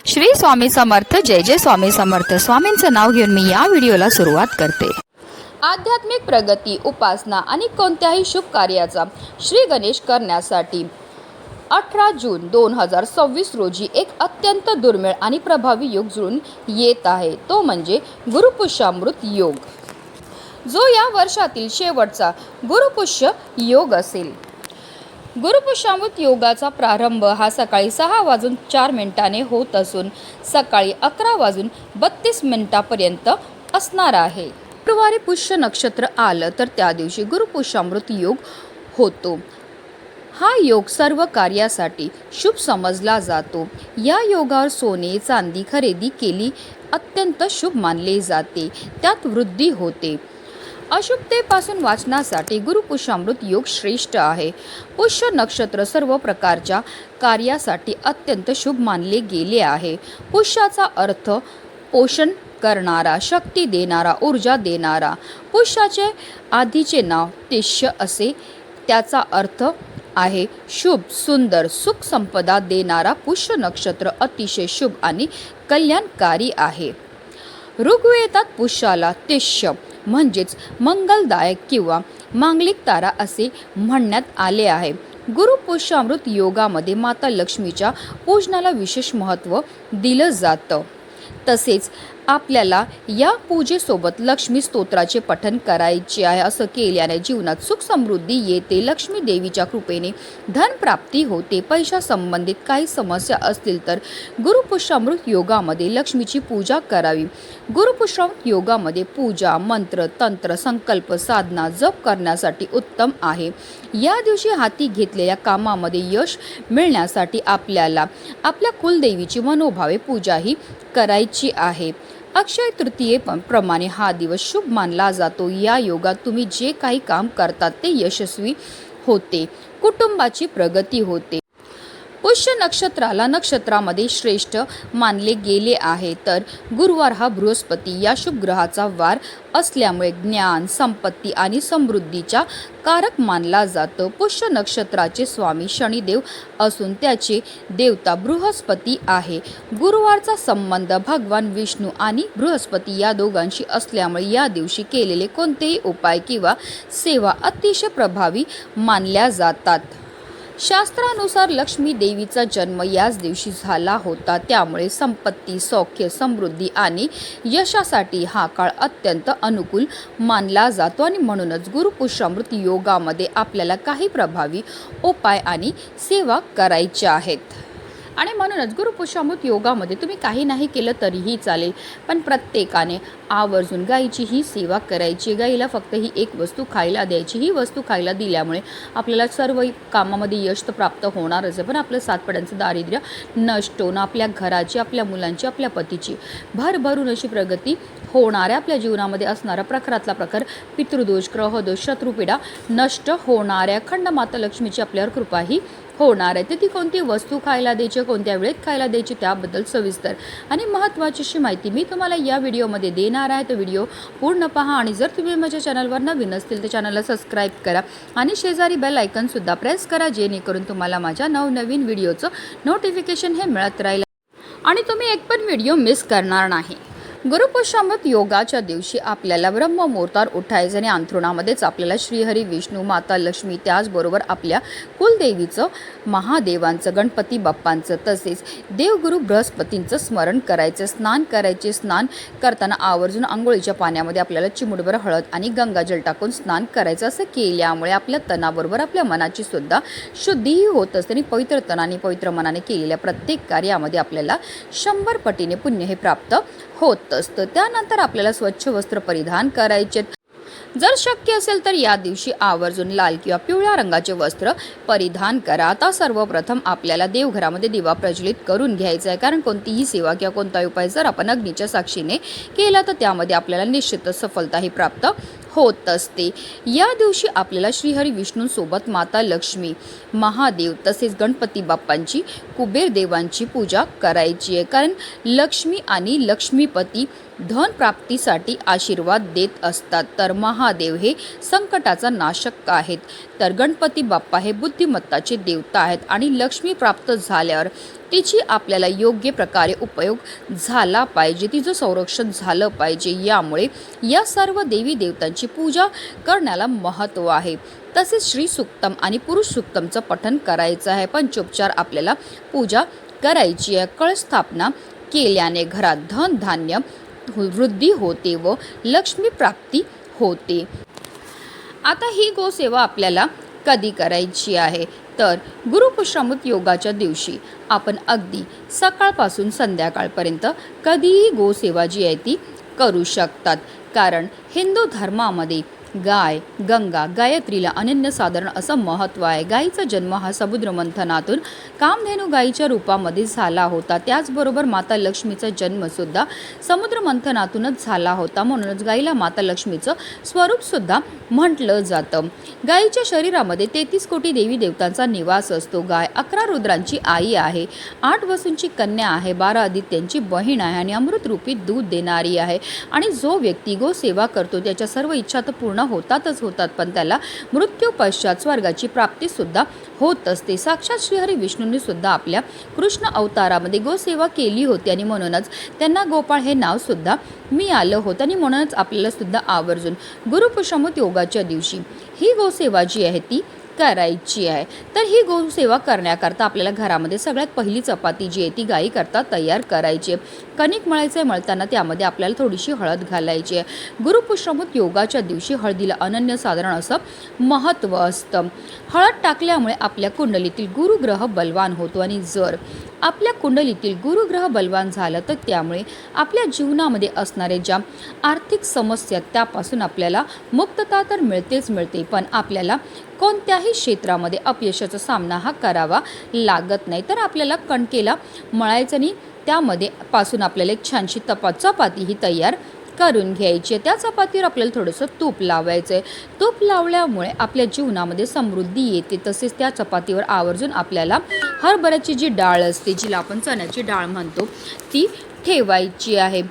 श्री स्वामी समर्थ. जय जय स्वामी समर्थ. स्वामींचं नाव घेऊन मी या व्हिडिओला सुरुवात करते. आध्यात्मिक प्रगती, उपासना आणि कोणत्याही शुभ कार्याचा श्री गणेश करण्यासाठी 18 जून 2026 रोजी एक अत्यंत दुर्मिळ आणि प्रभावी योग जुळून येत आहे. तो म्हणजे गुरुपुष्यामृत योग, जो या वर्षातील शेवटचा गुरुपुष्य योग असेल. गुरुपुष्यामृत योगाचा प्रारंभ हा सकाळी 6:04 होत असून सकाळी 11:32 असणार आहे. शुक्रवारी पुष्य नक्षत्र आलं तर त्या दिवशी गुरुपुष्यामृत योग होतो. हा योग सर्व कार्यासाठी शुभ समजला जातो. या योगावर सोने चांदी खरेदी केली अत्यंत शुभ मानले जाते. त्यात वृद्धी होते. अशुभतेपासून वाचण्यासाठी गुरुपुष्यामृत योग श्रेष्ठ आहे. पुष्य नक्षत्र सर्व प्रकारच्या कार्यासाठी अत्यंत शुभ मानले गेले आहे. पुष्याचा अर्थ पोषण करणारा, शक्ती देणारा, ऊर्जा देणारा. पुष्याचे आधीचे नाव तिष्य असे. त्याचा अर्थ आहे शुभ, सुंदर, सुख संपदा देणारा. पुष्य नक्षत्र अतिशय शुभ आणि कल्याणकारी आहे. ऋग्वेदात पुष्याला तिष्य म्हणजेच मंगलदायक किंवा मांगलिक तारा असे म्हणण्यात आले आहे. गुरुपुष्यामृत योगामध्ये माता लक्ष्मीच्या पूजनाला विशेष महत्त्व दिलं जातं. तसेच आपल्याला या पूजेसोबत लक्ष्मी स्तोत्राचे पठण करायचे आहे. असं केल्याने जीवनात सुख समृद्धी येते. लक्ष्मी देवीच्या कृपेने धनप्राप्ती होते. पैशासंबंधित काही समस्या असतील तर गुरुपुष्यामृत योगामध्ये लक्ष्मीची पूजा करावी. गुरुपुष्यामृत योगामध्ये पूजा, मंत्र, तंत्र, संकल्प, साधना, जप करण्यासाठी उत्तम आहे. या दिवशी हाती घेतलेल्या कामामध्ये यश मिळण्यासाठी आपल्याला आपल्या कुलदेवीची मनोभावे पूजाही करायची आहे. अक्षय तृतीयेप्रमाणे हा दिवस शुभ मानला जातो. या योगात तुम्ही जे काही काम करतात ते यशस्वी होते. कुटुंबाची प्रगती होते. पुष्य नक्षत्राला नक्षत्रामध्ये श्रेष्ठ मानले गेले आहे. तर गुरुवार हा बृहस्पती या शुभ ग्रहाचा वार असल्यामुळे ज्ञान, संपत्ती आणि समृद्धीचा कारक मानला जातो. पुष्य नक्षत्राचे स्वामी शनिदेव असून त्याचे देवता बृहस्पती आहे. गुरुवारचा संबंध भगवान विष्णू आणि बृहस्पती या दोघांशी असल्यामुळे या दिवशी केलेले कोणतेही उपाय किंवा सेवा अतिशय प्रभावी मानल्या जातात. शास्त्रानुसार लक्ष्मी देवीचा जन्म याच दिवशी झाला होता. त्यामुळे संपत्ती, सौख्य, समृद्धी आणि यशासाठी हा काळ अत्यंत अनुकूल मानला जातो. आणि म्हणूनच गुरुपुष्यामृत योगामध्ये आपल्याला काही प्रभावी उपाय आणि सेवा करायच्या आहेत. आणि म्हणूनच गुरुपुष्यामृत योगामध्ये तुम्ही काही नाही केलं तरीही चालेल, पण प्रत्येकाने आवर्जून गायीची ही सेवा करायची. गाईला फक्त ही एक वस्तू खायला द्यायची. ही वस्तू खायला दिल्यामुळे आपल्याला सर्व कामामध्ये यश तर प्राप्त होणारच आहे, पण आपलं सातपड्यांचं दारिद्र्य नष्ट होणं, आपल्या घराची, आपल्या मुलांची, आपल्या पतीची भरभरून अशी प्रगती होणाऱ्या, आपल्या जीवनामध्ये असणारा प्रखरातला प्रखर पितृदोष, ग्रहदोष, शत्रुपीडा नष्ट होणाऱ्या, अखंड माता लक्ष्मीची आपल्यावर कृपाही होणार आहे. तर ती कोणती वस्तू खायला द्यायची, कोणत्या वेळेत खायला द्यायची, त्याबद्दल सविस्तर आणि महत्त्वाची अशी माहिती मी तुम्हाला या व्हिडिओमध्ये देणार आहे. तर व्हिडिओ पूर्ण पहा. आणि जर तुम्ही माझ्या चॅनलवर नवीन असतील तर चॅनलला सबस्क्राईब करा आणि शेजारी बेल आयकॉनसुद्धा प्रेस करा, जेणेकरून तुम्हाला माझ्या नवनवीन व्हिडिओचं नोटिफिकेशन हे मिळत राहील आणि तुम्ही एक पण व्हिडिओ मिस करणार नाही. गुरुपुष्यामृत योगाच्या दिवशी आपल्याला ब्रह्ममुहूर्तावर उठायचं आणि अंथरुणामध्येच आपल्याला श्रीहरी, विष्णू, माता लक्ष्मी, त्याचबरोबर आपल्या कुलदेवीचं, महादेवांचं, गणपती बाप्पांचं, तसेच देवगुरु बृहस्पतींचं स्मरण करायचं. स्नान करायचे. स्नान करताना आवर्जून आंघोळीच्या पाण्यामध्ये आपल्याला चिमूटभर हळद आणि गंगाजल टाकून स्नान करायचं. असं केल्यामुळे आपल्या तनाबरोबर आपल्या मनाची सुद्धा शुद्धीही होत असते आणि पवित्र तनाने, पवित्र मनाने केलेल्या प्रत्येक कार्यामध्ये आपल्याला 100 पटीने पुण्य हे प्राप्त होत असतं. त्यानंतर आपल्याला स्वच्छ वस्त्र परिधान करायचे. जर शक्य असेल तर या दिवशी आवर्जून लाल किंवा पिवळ्या रंगाचे वस्त्र परिधान करा. आता सर्वप्रथम आपल्याला देवघरामध्ये दिवा प्रज्वलित करून घ्यायचा आहे, कारण कोणतीही सेवा किंवा कोणताही उपाय जर आपण अग्नीच्या साक्षीने केला तर त्यामध्ये आपल्याला निश्चितच सफलताही प्राप्त होत असते. या दिवशी आपल्याला श्रीहरी विष्णूंसोबत माता लक्ष्मी, महादेव तसेच गणपती बाप्पांची, कुबेर देवांची पूजा करायची आहे, कारण लक्ष्मी आणि लक्ष्मीपती धन प्राप्तीसाठी आशीर्वाद देत असतात. तर महादेव हे संकटाचा नाशक आहेत, तर गणपती बाप्पा हे बुद्धिमत्ताचे देवता आहेत आणि लक्ष्मी प्राप्त झाल्यावर तिची आपल्याला योग्य प्रकारे उपयोग झाला पाहिजे, तिचं संरक्षण झालं पाहिजे. यामुळे या सर्व देवी देवतांची पूजा करण्याला महत्त्व आहे. तसेच श्री सुक्तम आणि पुरुष सुक्तमचं पठण करायचं आहे. पंचोपचार आपल्याला पूजा करायची आहे. कळश स्थापना केल्याने घरात धन धान्य वृद्धी होते व लक्ष्मी प्राप्ती होते. आता ही गोसेवा आपल्याला कधी करायची आहे तर गुरुपुष्यामृत योगाच्या दिवशी आपण अगदी सकाळपासून संध्याकाळपर्यंत कधीही गोसेवा जी आहे ती करू शकतात. कारण हिंदू धर्मामध्ये गाय गंगा गायत्रीला अनन्यसाधारण असं महत्त्व आहे. गायीचा जन्म हा समुद्र मंथनातून कामधेनू गायीच्या रूपामध्ये झाला होता. त्याचबरोबर माता लक्ष्मीचा जन्मसुद्धा समुद्र मंथनातूनच झाला होता. म्हणूनच गायीला माता लक्ष्मीचं स्वरूपसुद्धा म्हटलं जातं. गायीच्या शरीरामध्ये 33 कोटी देवी देवतांचा निवास असतो. गाय 11 रुद्रांची आई आहे, 8 वसूंची कन्या आहे, 12 आदित्यांची बहीण आहे आणि अमृतरूपी दूध देणारी आहे. आणि जो व्यक्ती गोसेवा करतो त्याच्या सर्व इच्छा तर पूर्ण होतात, पण त्याला मृत्यू पश्चात स्वर्गाची प्राप्ती सुद्धा होत असते. साक्षात श्रीहरी विष्णूंनी सुद्धा आपल्या कृष्ण अवतारामध्ये गोसेवा केली होती आणि म्हणूनच त्यांना गोपाळ हे नाव सुद्धा मिळालं होतं. आणि म्हणूनच आपल्याला सुद्धा आवर्जून गुरुपुष्यामृत योगाच्या दिवशी ही गोसेवा जी आहे ती करायची आहे. तर ही गोसेवा करण्याकरता आपल्याला घरामध्ये सगळ्यात पहिली चपाती जी आहे ती गाई करता तयार करायची आहे. कणिक मळायचं आहे, मळताना त्यामध्ये आपल्याला थोडीशी हळद घालायची आहे. गुरुपुष्यामृत योगाच्या दिवशी हळदीला अनन्यसाधारण असं महत्त्व असतं. हळद टाकल्यामुळे आपल्या कुंडलीतील गुरुग्रह बलवान होतो आणि जर आपल्या कुंडलीतील गुरुग्रह बलवान झालं तर त्यामुळे आपल्या जीवनामध्ये असणारे ज्या आर्थिक समस्या त्यापासून आपल्याला मुक्तता तर मिळते, पण आपल्याला कोणत्याही क्षेत्रामध्ये अपयशाचा सामना हा करावा लागत नाही. तर आपल्याला कणकेला मळायचं आणि त्यामध्ये पासून आपल्याला एक छानशी चपाती ही तयार करून घ्यायची आहे. त्या चपातीवर आपल्याला थोडंसं तूप लावायचं आहे. तूप लावल्यामुळे आपल्या जीवनामध्ये समृद्धी येते. तसेच त्या चपातीवर आवर्जून आपल्याला हरभऱ्याची जी डाळ असते, जिला आपण चण्याची डाळ म्हणतो, ती ठेवायची आहे.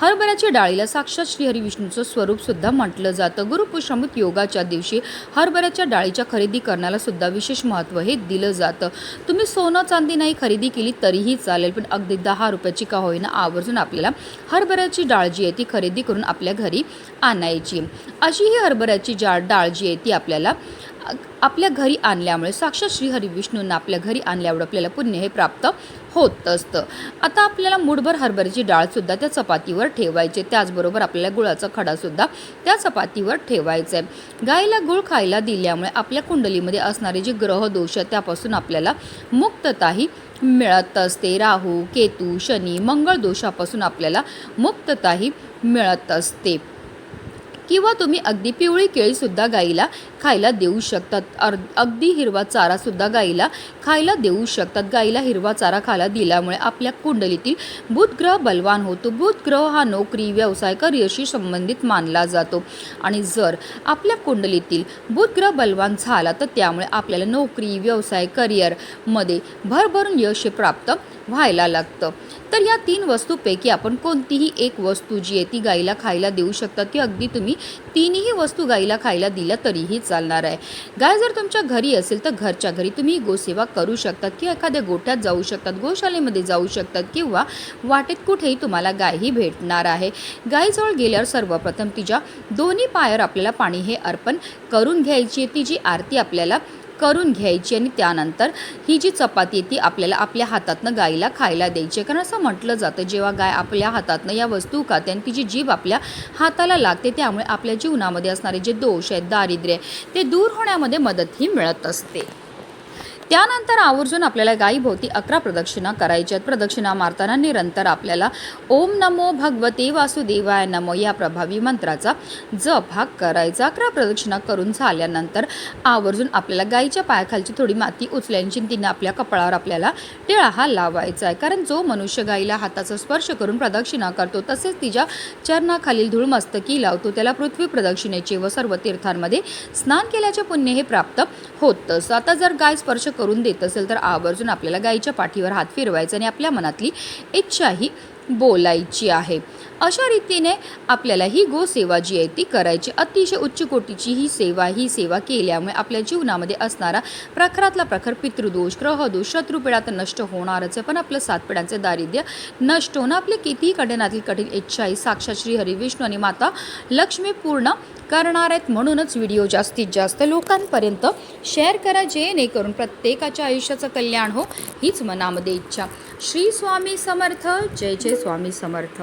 हरभऱ्याच्या डाळीला साक्षात श्रीहरी विष्णूचं स्वरूपसुद्धा म्हटलं जातं. गुरुपुष्यामृत योगाच्या दिवशी हरभऱ्याच्या डाळीच्या खरेदी करण्याला सुद्धा विशेष महत्त्व हे दिलं जातं. तुम्ही सोनं चांदी नाही खरेदी केली तरीही चालेल, पण अगदी 10 रुपयाची का होईना आवर्जून आपल्याला हरभऱ्याची डाळ जी आहे ती खरेदी करून आपल्या घरी आणायची. अशी ही हरभऱ्याची डाळ जी आहे ती आपल्या घरी आणल्यामुळे साक्षात श्रीहरी विष्णूंना आपल्या घरी आणल्यावर आपल्याला पुण्य हे प्राप्त होत असतं. आता आपल्याला मूठभर हरभऱ्याची डाळसुद्धा त्या चपातीवर ठेवायचे. त्याचबरोबर आपल्याला गुळाचा खडासुद्धा त्या चपातीवर ठेवायचा आहे. गायीला गुळ खायला दिल्यामुळे आपल्या कुंडलीमध्ये असणारे जे ग्रह दोष आहेत त्यापासून आपल्याला मुक्तताही मिळत असते. राहू केतू शनी मंगळ दोषापासून आपल्याला मुक्तताही मिळत असते. किंवा तुम्ही अगदी पिवळी केळीसुद्धा गाईला खायला देऊ शकतात. अगदी हिरवा चारासुद्धा गाईला खायला देऊ शकतात. गाईला हिरवा चारा खायला दिल्यामुळे आपल्या कुंडलीतील बुध ग्रह बलवान होतो. बुध ग्रह हा नोकरी व्यवसाय करिअरशी संबंधित मानला जातो आणि जर आपल्या कुंडलीतील बुध ग्रह बलवान झाला तर त्यामुळे आपल्याला नोकरी व्यवसाय करिअरमध्ये भरभरून यश प्राप्त व्हायला लागतं. तर या 3 वस्तूपैकी आपण कोणतीही एक वस्तू जी आहे ती गाईला खायला देऊ शकतात. ती अगदी तुम्ही 3ही वस्तू गाईला खायला दिल्या तरीही चालणार आहे. गाय जर तुमच्या घरी असेल तर घरच्या घरी तुम्ही गोसेवा करू शकतात किंवा एखाद्या गोठ्यात जाऊ शकतात, गोशालेमध्ये जाऊ शकतात किंवा वाटेत कुठेही तुम्हाला गाय ही भेटणार आहे. गायीजवळ गेल्यावर सर्वप्रथम तिच्या दोन्ही पायावर आपल्याला पाणी हे अर्पण करून घ्यायची आहे. तिची आरती आपल्याला करून घ्यायची आणि त्यानंतर ही जी चपाती आहे ती आपल्याला आपल्या हातातनं गायीला खायला द्यायची. कारण असं म्हटलं जातं जेव्हा गाय आपल्या हातातनं या वस्तू खाते आणि तिची जीभ आपल्या हाताला लागते त्यामुळे आपल्या जीवनामध्ये असणारे जे दोष आहेत दारिद्र्य ते दूर होण्यामध्ये मदतही मिळत असते. त्यानंतर आवर्जून आपल्याला गायीभोवती 11 प्रदक्षिणा करायच्या आहेत. प्रदक्षिणा मारताना निरंतर आपल्याला ओम नमो भगवते वासुदेवाय नमो या प्रभावी मंत्राचा जप हा करायचा. 11 प्रदक्षिणा करून झाल्यानंतर आवर्जून आपल्याला गायीच्या पायाखालची थोडी माती उचलायची, तिने आपल्या कपाळावर आपल्याला टिळा हा लावायचा आहे. कारण जो मनुष्य गायीला हाताचा स्पर्श करून प्रदक्षिणा करतो तसेच तिच्या चरणाखालील धूळ मस्तकी लावतो त्याला पृथ्वी प्रदक्षिणेचे व सर्व तीर्थांमध्ये स्नान केल्याचे पुण्य हे प्राप्त होतंच. आता जर गाय स्पर्श करून देत असेल तर आवर्जून आपल्याला गायीच्या पाठीवर हात फिरवायचा आणि आपल्या मनातली इच्छा ही बोलायची आहे. अशा रीतीने आपल्याला ही गोसेवा जी आहे ती करायची. अतिशय उच्च कोटीची ही सेवा केल्यामुळे आपल्या जीवनामध्ये असणारा प्रखरातला प्रखर पितृदोष, ग्रहदोष, शत्रुपीडा तर नष्ट होणारच आहे, पण आपलं 7 पिढ्यांचे दारिद्र्य नष्ट होणं, आपले कितीही कठीणातील कठीण इच्छाही साक्षात श्री हरी विष्णू आणि माता लक्ष्मी पूर्ण करणार आहेत. म्हणूनच व्हिडिओ जास्तीत जास्त लोकांपर्यंत शेअर करा, जेणेकरून प्रत्येकाच्या आयुष्याचं कल्याण हो, हीच मनामध्ये इच्छा. श्री स्वामी समर्थ. जय जय स्वामी समर्थ.